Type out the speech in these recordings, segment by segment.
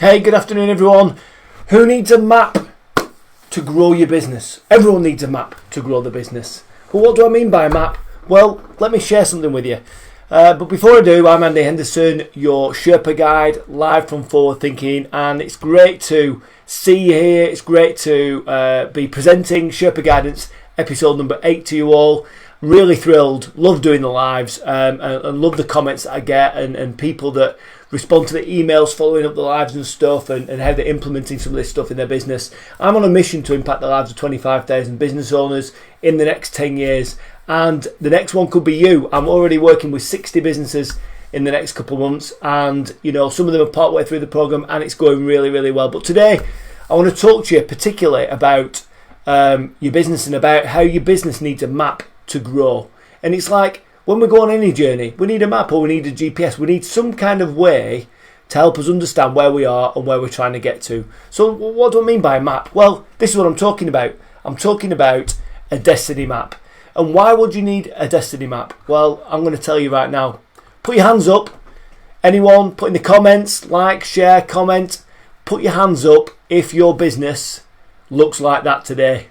Hey, good afternoon everyone. Who needs a map to grow your business? Everyone needs a map to grow the business. But what do I mean by a map? Well, let me share something with you. But before I do, I'm Andy Henderson, your Sherpa Guide, live from Forward Thinking, and it's great to see you here. It's great to be presenting Sherpa Guidance episode number 8 to you all. Really thrilled, love doing the lives, and love the comments that I get and people that respond to the emails following up the lives and stuff, and how they're implementing some of this stuff in their business. I'm on a mission to impact the lives of 25,000 business owners in the next 10 years, and the next one could be you. I'm already working with 60 businesses in the next couple of months, and some of them are partway through the program, and it's going really, really well. But today I want to talk to you particularly about your business and about how your business needs a map to grow. And it's like when we go on any journey, we need a map or we need a GPS. We need some kind of way to help us understand where we are and where we're trying to get to. So what do I mean by a map? Well, this is what I'm talking about. I'm talking about a destiny map. And why would you need a destiny map? Well, I'm going to tell you right now. Put your hands up. Anyone, put in the comments, like, share, comment. Put your hands up if your business looks like that today.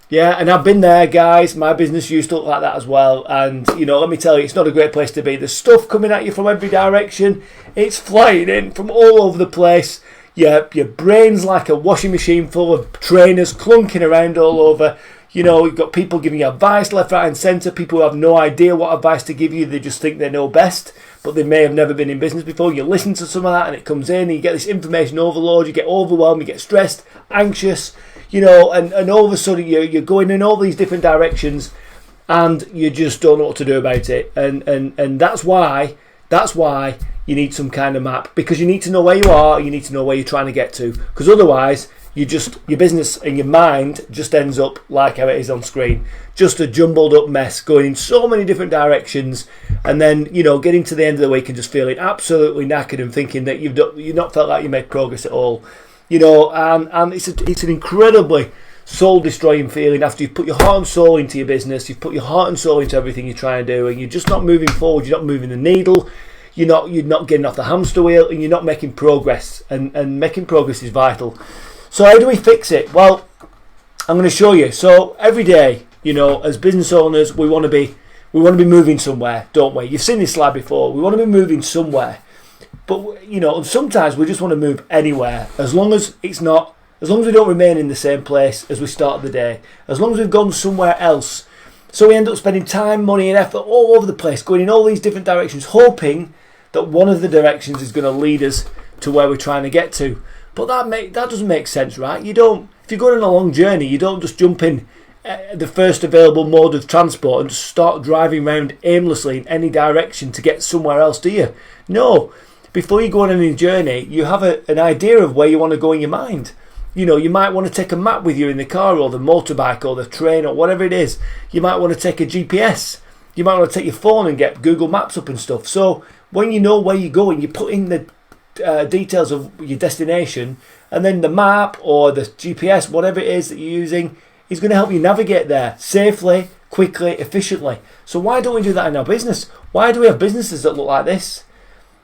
Yeah, and I've been there, guys. My business used to look like that as well. And, let me tell you, it's not a great place to be. There's stuff coming at you from every direction. It's flying in from all over the place. Your brain's like a washing machine full of trainers clunking around all over. You've got people giving you advice left, right and centre. People who have no idea what advice to give you. They just think they know best, but they may have never been in business before. You listen to some of that and it comes in and you get this information overload. You get overwhelmed, you get stressed, anxious. And all of a sudden you're going in all these different directions and you just don't know what to do about it. And that's why you need some kind of map, because you need to know where you are, you need to know where you're trying to get to, because otherwise your business and your mind just ends up like how it is on screen, just a jumbled up mess going in so many different directions, and then getting to the end of the week and just feeling absolutely knackered and thinking that you've not felt like you made progress at all. And it's an incredibly soul-destroying feeling after you've put your heart and soul into your business, you've put your heart and soul into everything you're trying to do, and you're just not moving forward, you're not moving the needle, you're not getting off the hamster wheel, and you're not making progress, and making progress is vital. So how do we fix it? Well, I'm going to show you. So every day, as business owners, we want to be moving somewhere, don't we? You've seen this slide before. We want to be moving somewhere. But, sometimes we just want to move anywhere, as long as we don't remain in the same place as we started the day, as long as we've gone somewhere else. So we end up spending time, money and effort all over the place, going in all these different directions, hoping that one of the directions is going to lead us to where we're trying to get to. But that doesn't make sense, right? If you're going on a long journey, you don't just jump in the first available mode of transport and just start driving around aimlessly in any direction to get somewhere else, do you? No. Before you go on any journey, you have an idea of where you want to go in your mind. You might want to take a map with you in the car or the motorbike or the train or whatever it is. You might want to take a GPS. You might want to take your phone and get Google Maps up and stuff. So when you know where you're going, you put in the details of your destination, and then the map or the GPS, whatever it is that you're using, is going to help you navigate there safely, quickly, efficiently. So why don't we do that in our business? Why do we have businesses that look like this?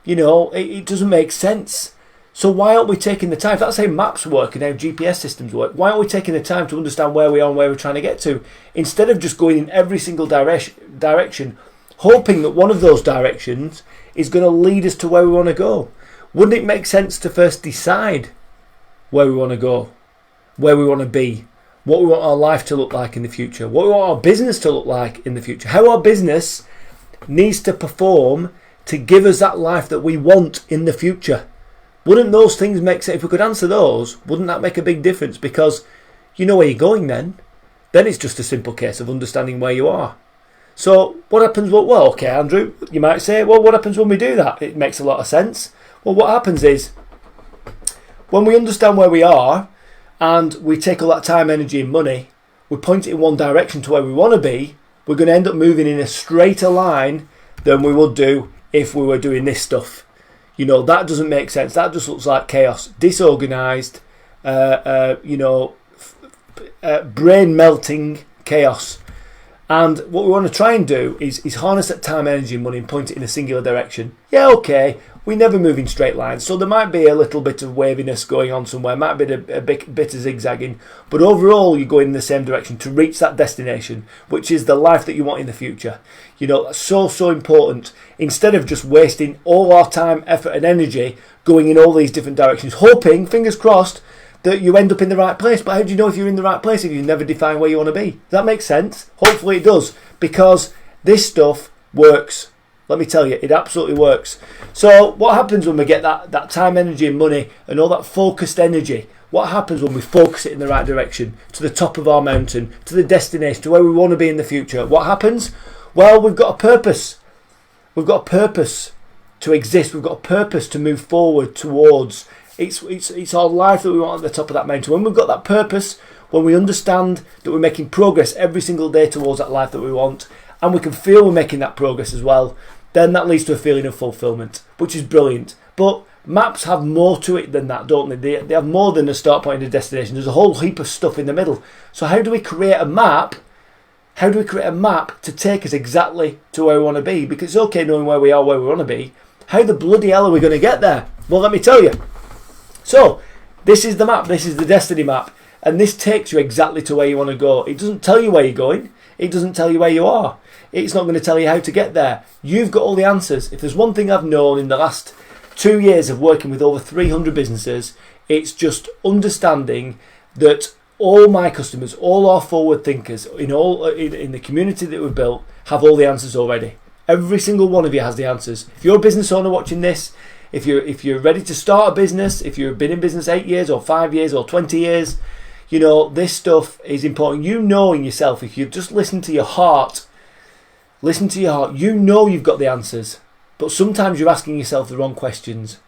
It doesn't make sense. So why aren't we taking the time? If that's how maps work and how GPS systems work, why aren't we taking the time to understand where we are and where we're trying to get to, instead of just going in every single direction, hoping that one of those directions is going to lead us to where we want to go? Wouldn't it make sense to first decide where we want to go, where we want to be, what we want our life to look like in the future, what we want our business to look like in the future, how our business needs to perform to give us that life that we want in the future? Wouldn't those things make sense? If we could answer those, wouldn't that make a big difference? Because you know where you're going then. Then it's just a simple case of understanding where you are. So what happens? Well, okay, Andrew, you might say, well, what happens when we do that? It makes a lot of sense. Well, what happens is, when we understand where we are and we take all that time, energy and money, we point it in one direction to where we want to be, we're going to end up moving in a straighter line than we would do if we were doing this stuff. That doesn't make sense. That just looks like chaos, disorganized, brain melting chaos. And what we want to try and do is harness that time, energy, and money and point it in a singular direction. Yeah, okay, we never move in straight lines, so there might be a little bit of waviness going on somewhere, might be a bit of zigzagging, but overall you're going in the same direction to reach that destination, which is the life that you want in the future. You know, that's so important. Instead of just wasting all our time, effort and energy going in all these different directions, hoping, fingers crossed, that you end up in the right place. But how do you know if you're in the right place if you never define where you want to be? Does that make sense? Hopefully it does, because this stuff works. Let me tell you, it absolutely works. So what happens when we get that time, energy and money and all that focused energy? What happens when we focus it in the right direction, to the top of our mountain, to the destination, to where we want to be in the future? What happens? Well, we've got a purpose. We've got a purpose to exist. We've got a purpose to move forward towards. It's our life that we want at the top of that mountain. When we've got that purpose, when we understand that we're making progress every single day towards that life that we want, and we can feel we're making that progress as well, then that leads to a feeling of fulfillment, which is brilliant. But maps have more to it than that, don't they? They have more than a start point and a destination. There's a whole heap of stuff in the middle. So how do we create a map? How do we create a map to take us exactly to where we want to be? Because it's okay knowing where we are, where we want to be. How the bloody hell are we going to get there? Well, let me tell you. So, this is the map, this is the destiny map, and this takes you exactly to where you want to go. It doesn't tell you where you're going, it doesn't tell you where you are, it's not going to tell you how to get there. You've got all the answers. If there's one thing I've known in the last 2 years of working with over 300 businesses, it's just understanding that all my customers, all our forward thinkers, in the community that we've built, have all the answers already. Every single one of you has the answers. If you're a business owner watching this, if you're ready to start a business, if you've been in business 8 years or 5 years or 20 years, you know, this stuff is important. You know in yourself, if you just listen to your heart, you know you've got the answers. But sometimes you're asking yourself the wrong questions.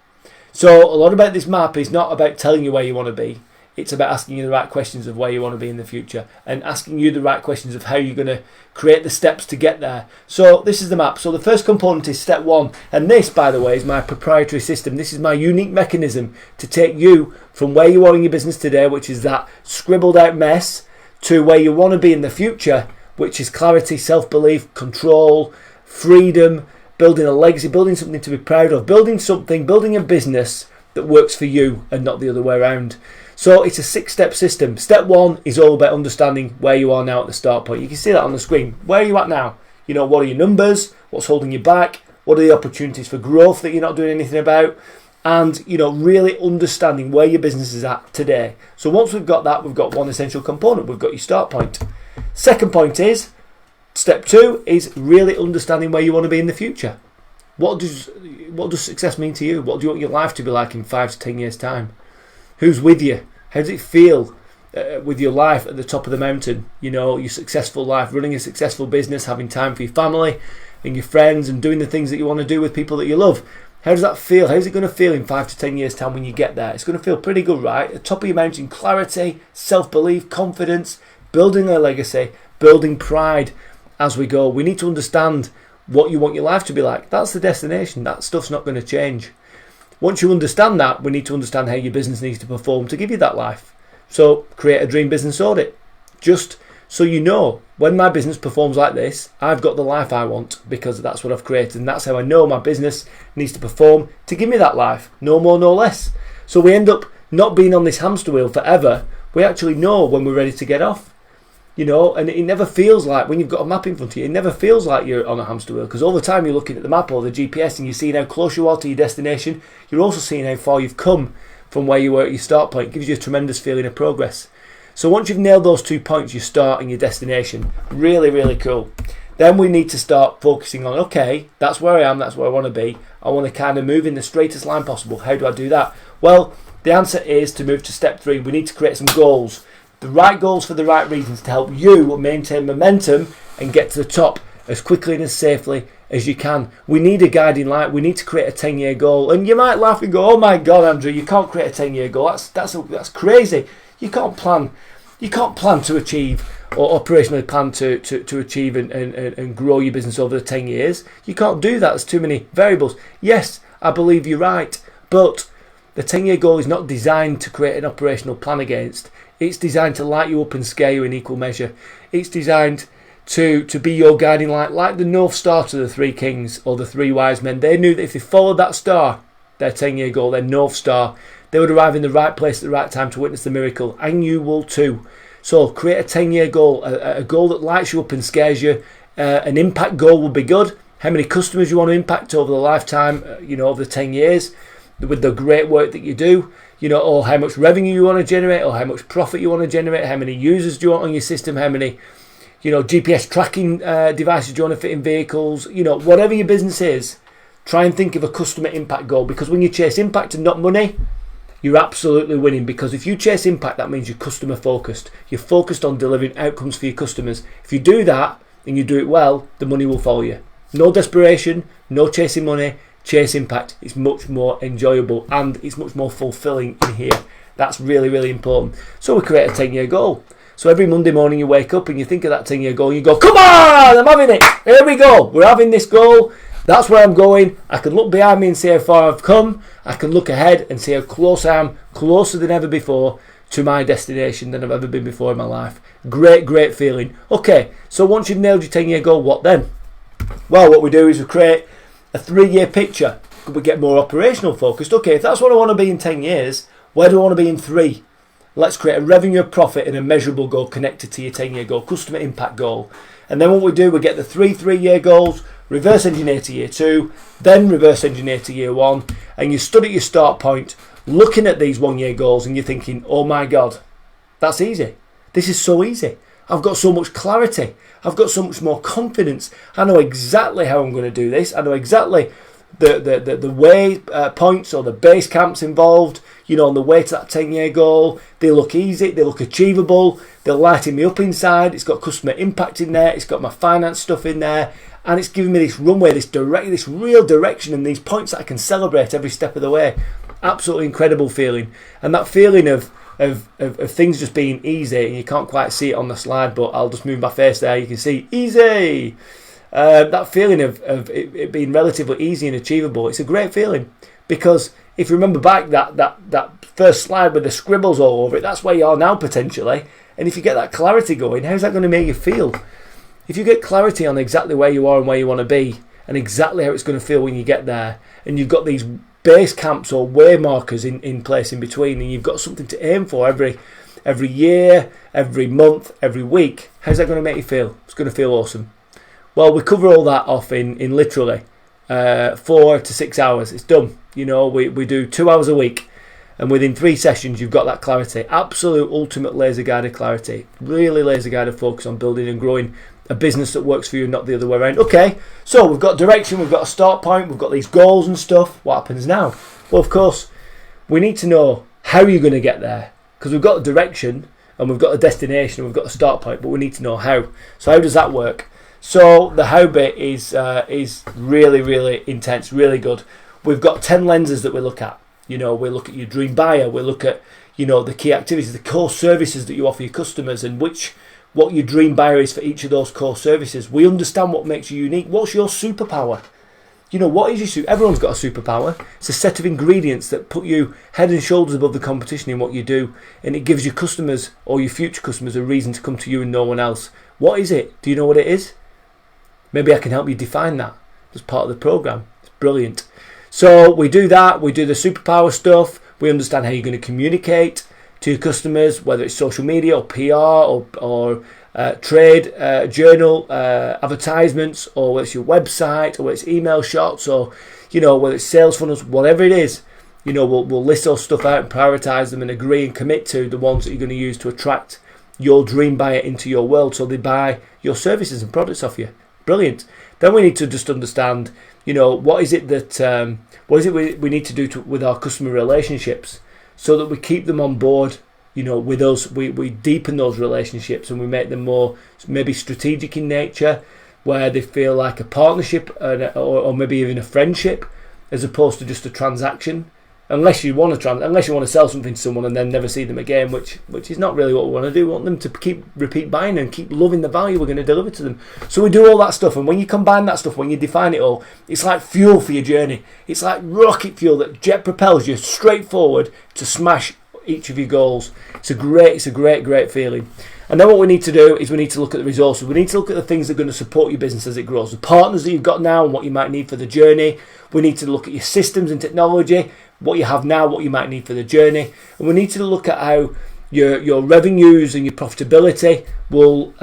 So a lot about this map is not about telling you where you want to be. It's about asking you the right questions of where you want to be in the future, and asking you the right questions of how you're going to create the steps to get there. So this is the map. So the first component is step one. And this, by the way, is my proprietary system. This is my unique mechanism to take you from where you are in your business today, which is that scribbled out mess, to where you want to be in the future, which is clarity, self-belief, control, freedom, building a legacy, building something to be proud of, building a business that works for you and not the other way around. So it's a 6-step system. Step one is all about understanding where you are now at the start point. You can see that on the screen. Where are you at now? You know, what are your numbers? What's holding you back? What are the opportunities for growth that you're not doing anything about? And, you know, really understanding where your business is at today. So once we've got that, we've got one essential component. We've got your start point. Second point is, step two is really understanding where you want to be in the future. What does success mean to you? What do you want your life to be like in 5 to 10 years' time? Who's with you? How does it feel with your life at the top of the mountain? You know, your successful life, running a successful business, having time for your family and your friends, and doing the things that you want to do with people that you love. How does that feel? How's it going to feel in 5 to 10 years' time when you get there? It's going to feel pretty good, right? At the top of your mountain, clarity, self-belief, confidence, building a legacy, building pride as we go. We need to understand what you want your life to be like. That's the destination. That stuff's not going to change. Once you understand that, we need to understand how your business needs to perform to give you that life. So create a dream business audit. Just so you know, when my business performs like this, I've got the life I want, because that's what I've created. And that's how I know my business needs to perform to give me that life. No more, no less. So we end up not being on this hamster wheel forever. We actually know when we're ready to get off. You know, and it never feels like, when you've got a map in front of you, it never feels like you're on a hamster wheel, because all the time you're looking at the map or the GPS and you're seeing how close you are to your destination. You're also seeing how far you've come from where you were at your start point. It gives you a tremendous feeling of progress. So once you've nailed those 2 points, your start and your destination, really, really cool. Then we need to start focusing on, okay, that's where I am, that's where I want to be. I want to kind of move in the straightest line possible. How do I do that? Well, the answer is to move to step 3. We need to create some goals. The right goals for the right reasons to help you maintain momentum and get to the top as quickly and as safely as you can. We need a guiding light. We need to create a 10-year goal. And you might laugh and go, "Oh my God, Andrew, you can't create a 10-year goal. That's crazy. You can't plan to achieve, or operationally plan to achieve and grow your business over the 10 years. You can't do that. There's too many variables." Yes, I believe you're right, but the 10-year goal is not designed to create an operational plan against. It's designed to light you up and scare you in equal measure. It's designed to be your guiding light, like the North Star to the three kings or the three wise men. They knew that if they followed that star, their 10-year goal, their North Star, they would arrive in the right place at the right time to witness the miracle, and you will too. So create a 10-year goal, a goal that lights you up and scares you. An impact goal would be good. How many customers you want to impact over the lifetime, over the 10 years with the great work that you do, or how much revenue you want to generate, or how much profit you want to generate, how many users do you want on your system, how many, GPS tracking devices do you want to fit in vehicles, whatever your business is, try and think of a customer impact goal, because when you chase impact and not money, you're absolutely winning. Because if you chase impact, that means you're customer focused. You're focused on delivering outcomes for your customers. If you do that and you do it well, the money will follow you. No desperation, no chasing money, chase impact. It's much more enjoyable and it's much more fulfilling in here. That's really, really important. So we create a 10-year goal. So every Monday morning you wake up and you think of that 10-year goal and you go, come on, I'm having it. Here we go. We're having this goal. That's where I'm going. I can look behind me and see how far I've come. I can look ahead and see how close I am, closer than ever before to my destination than I've ever been before in my life. Great, great feeling. Okay, so once you've nailed your 10-year goal, what then? Well, what we do is we create a 3-year picture. We get more operational focused. Okay, if that's what I want to be in 10 years, where do I want to be in 3? Let's create a revenue, profit and a measurable goal connected to your 10-year goal, customer impact goal. And then what we do, we get the 3-year goals, reverse engineer to year 2, then reverse engineer to year 1, and you stood at your start point looking at these 1-year goals and you're thinking, oh my God, that's easy. This is so easy. I've got so much clarity. I've got so much more confidence. I know exactly how I'm going to do this. I know exactly the way points or the base camps involved, on the way to that 10-year goal. They look easy, they look achievable, they're lighting me up inside. It's got customer impact in there, it's got my finance stuff in there, and it's giving me this runway, this real direction and these points that I can celebrate every step of the way. Absolutely incredible feeling. And that feeling of things just being easy, and you can't quite see it on the slide, but I'll just move my face there, you can see easy. That feeling of it being relatively easy and achievable, it's a great feeling, because if you remember back that first slide with the scribbles all over it, that's where you are now potentially. And if you get that clarity going, how's that going to make you feel? If you get clarity on exactly where you are and where you want to be, and exactly how it's going to feel when you get there, and you've got these base camps or way markers in place in between, and you've got something to aim for every year, every month, every week, how's that going to make you feel? It's going to feel awesome. Well, we cover all that off in literally 4 to 6 hours. It's done. We do 2 hours a week, and within 3 sessions you've got that clarity. Absolute ultimate laser guided clarity. Really laser guided focus on building and growing a business that works for you, not the other way around. Okay, so we've got direction, we've got a start point, we've got these goals and stuff. What happens now? Well, of course, we need to know how you're going to get there, because we've got a direction and we've got a destination and we've got a start point, but we need to know how. So how does that work? So the how bit is really, really intense, really good. We've got 10 lenses that we look at. We look at your dream buyer, we look at the key activities, the core services that you offer your customers, and what your dream buyer is for each of those core services. We understand what makes you unique. What's your superpower? What is your everyone's got a superpower. It's a set of ingredients that put you head and shoulders above the competition in what you do, and it gives your customers or your future customers a reason to come to you and no one else. What is it? Do you know what it is? Maybe I can help you define that as part of the program. It's brilliant. So we do that. We do the superpower stuff. We understand how you're going to communicate to your customers, whether it's social media or PR or trade journal advertisements, or whether it's your website, or whether it's email shots, or whether it's sales funnels, whatever it is. We'll list those stuff out and prioritize them and agree and commit to the ones that you're going to use to attract your dream buyer into your world, so they buy your services and products off you. Brilliant. Then we need to just understand, what is it we need to do with our customer relationships, so that we keep them on board, with us. We deepen those relationships and we make them more maybe strategic in nature, where they feel like a partnership or maybe even a friendship, as opposed to just a transaction. Unless you want to sell something to someone and then never see them again, which is not really what we want to do. We want them to keep repeat buying and keep loving the value we're going to deliver to them. So we do all that stuff, and when you combine that stuff, when you define it all, it's like fuel for your journey. It's like rocket fuel that jet propels you straight forward to smash each of your goals. It's a great feeling. And then what we need to do is we need to look at the resources. We need to look at the things that are going to support your business as it grows. The partners that you've got now and what you might need for the journey. We need to look at your systems and technology, what you have now, what you might need for the journey. And we need to look at how your revenues and your profitability will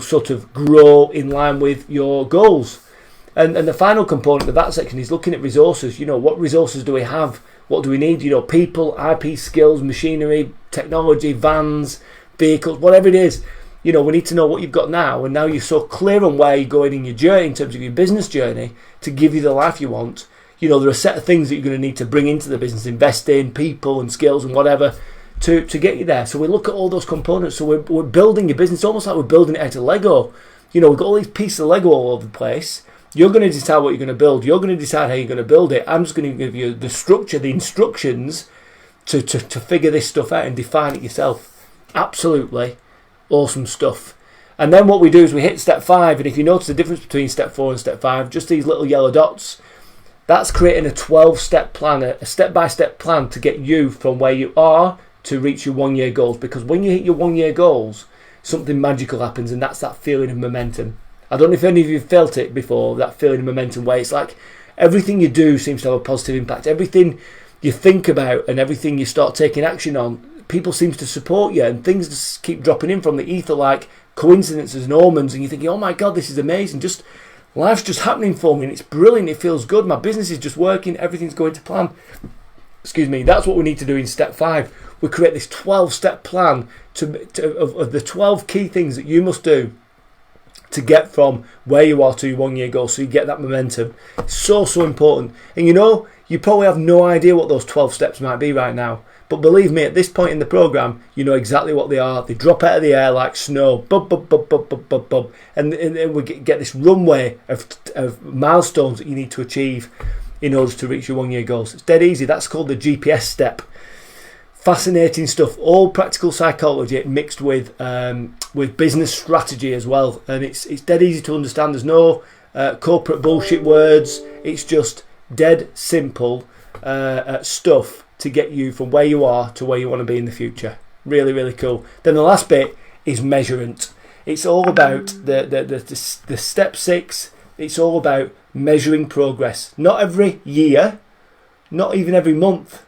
sort of grow in line with your goals. And the final component of that section is looking at resources. What resources do we have? What do we need? People, IP skills, machinery, technology, vans, vehicles, whatever it is. We need to know what you've got now, and now you're so clear on where you're going in your journey, in terms of your business journey, to give you the life you want. There are a set of things that you're going to need to bring into the business, invest in, people and skills and whatever, to get you there. So we look at all those components. So we're building your business almost like we're building it out of Lego. We've got all these pieces of Lego all over the place. You're going to decide what you're going to build. You're going to decide how you're going to build it. I'm just going to give you the structure, the instructions to figure this stuff out and define it yourself. Absolutely awesome stuff. And then what we do is we hit step 5, and if you notice the difference between step 4 and step 5, just these little yellow dots, that's creating a 12-step plan, a step-by-step plan to get you from where you are to reach your 1-year goals. Because when you hit your 1-year goals, something magical happens, and that's that feeling of momentum. I don't know if any of you have felt it before, that feeling of momentum, where it's like everything you do seems to have a positive impact. Everything you think about and everything you start taking action on, people seem to support you, and things just keep dropping in from the ether like coincidences and omens, and you're thinking, oh my God, this is amazing. Life's just happening for me, and it's brilliant. It feels good. My business is just working. Everything's going to plan. Excuse me. That's what we need to do in step 5. We create this 12-step plan of the 12 key things that you must do to get from where you are to your 1-year goal, so you get that momentum. It's so important. And you probably have no idea what those 12 steps might be right now. But believe me, at this point in the program, you know exactly what they are. They drop out of the air like snow. Bub, bub, bub, bub, bub, bub, bub. And we get this runway of milestones that you need to achieve in order to reach your 1-year goals. It's dead easy. That's called the GPS step. Fascinating stuff. All practical psychology mixed with business strategy as well. And it's dead easy to understand. There's no corporate bullshit words. It's just dead simple stuff to get you from where you are to where you want to be in the future. Really, really cool. Then the last bit is measurement. It's all about the step 6. It's all about measuring progress. Not every year, not even every month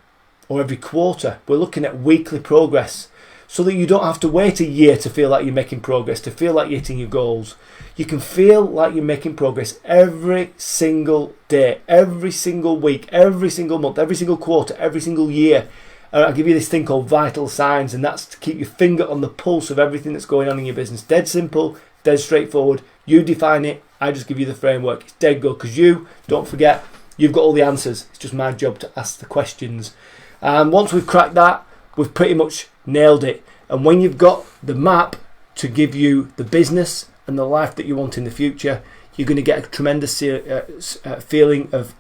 or every quarter. We're looking at weekly progress, so that you don't have to wait a year to feel like you're making progress, to feel like you're hitting your goals. You can feel like you're making progress every single day, every single week, every single month, every single quarter, every single year. And I'll give you this thing called vital signs, and that's to keep your finger on the pulse of everything that's going on in your business. Dead simple, dead straightforward. You define it. I just give you the framework. It's dead good, because don't forget, you've got all the answers. It's just my job to ask the questions. And once we've cracked that, we've pretty much nailed it. And when you've got the map to give you the business and the life that you want in the future, you're going to get a tremendous feeling of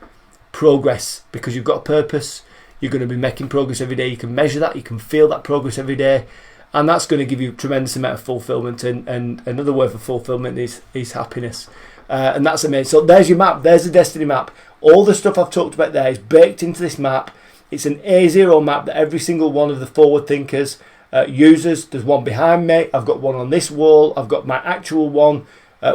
progress, because you've got a purpose. You're going to be making progress every day. You can measure that. You can feel that progress every day. And that's going to give you a tremendous amount of fulfillment. And another word for fulfillment is happiness. And that's amazing. So there's your map. There's the destiny map. All the stuff I've talked about there is baked into this map. It's an A0 map that every single one of the forward thinkers uses. There's one behind me. I've got one on this wall. I've got my actual one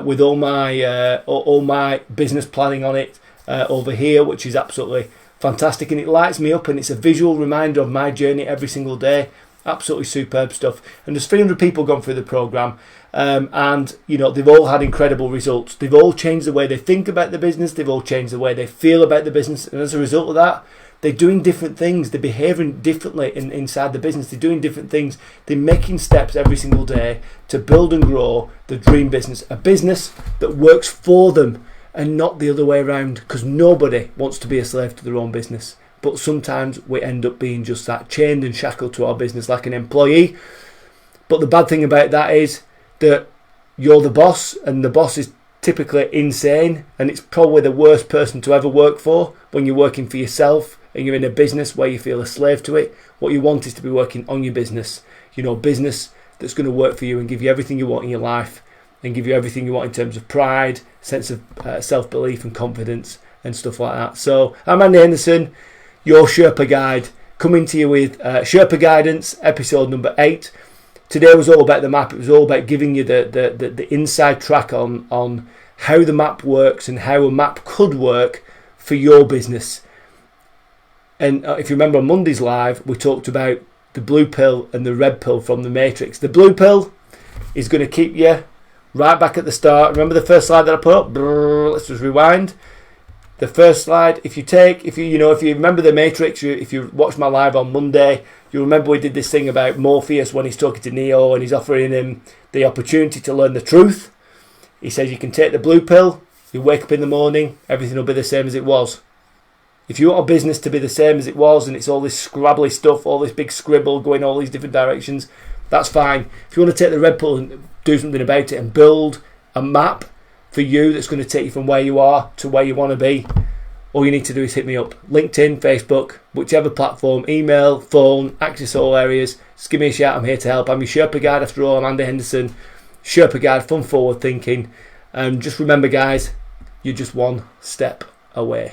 with all my business planning on it over here, which is absolutely fantastic. And it lights me up, and it's a visual reminder of my journey every single day. Absolutely superb stuff. And there's 300 people gone through the program, and they've all had incredible results. They've all changed the way they think about the business. They've all changed the way they feel about the business, and as a result of that, they're doing different things. They're behaving differently inside the business. They're doing different things. They're making steps every single day to build and grow the dream business, a business that works for them and not the other way around, because nobody wants to be a slave to their own business. But sometimes we end up being just that, chained and shackled to our business like an employee. But the bad thing about that is that you're the boss, and the boss is typically insane, and it's probably the worst person to ever work for when you're working for yourself and you're in a business where you feel a slave to it. What you want is to be working on your business, business that's going to work for you and give you everything you want in your life, and give you everything you want in terms of pride, sense of self-belief and confidence and stuff like that. So I'm Andy Henderson, your Sherpa guide, coming to you with Sherpa Guidance, episode number 8. Today was all about the map. It was all about giving you the inside track on how the map works and how a map could work for your business. And if you remember on Monday's live, we talked about the blue pill and the red pill from the Matrix. The blue pill is going to keep you right back at the start. Remember the first slide that I put up? Let's just rewind. The first slide, if you remember the Matrix, if you watched my live on Monday, you remember we did this thing about Morpheus when he's talking to Neo and he's offering him the opportunity to learn the truth. He says you can take the blue pill, you wake up in the morning, everything will be the same as it was. If you want a business to be the same as it was and it's all this scrabbly stuff, all this big scribble going all these different directions, that's fine. If you want to take the red pill and do something about it and build a map for you that's going to take you from where you are to where you want to be, all you need to do is hit me up. LinkedIn, Facebook, whichever platform, email, phone, access all areas. Just give me a shout. I'm here to help. I'm your Sherpa Guide after all. I'm Andy Henderson. Sherpa Guide, fun forward thinking. And just remember, guys, you're just one step away.